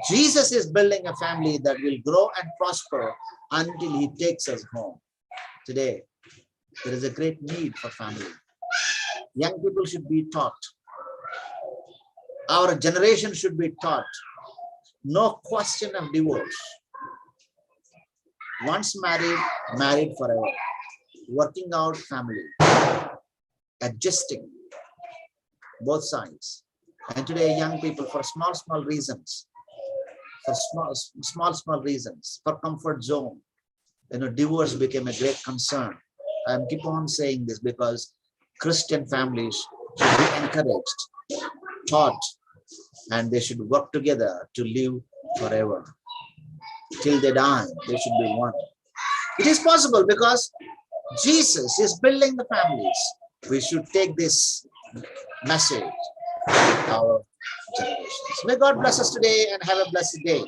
Jesus is building a family that will grow and prosper until he takes us home. Today, there is a great need for family. Young people should be taught. Our generation should be taught. No question of divorce. Once married, married forever. Working out family. Adjusting both sides. And today, young people, for small reasons, for small reasons, for comfort zone, divorce became a great concern. I keep on saying this because Christian families should be encouraged, taught, and they should work together to live forever. Till they die, they should be one. It is possible because Jesus is building the families. We should take this message to our generations. May God bless us today and have a blessed day.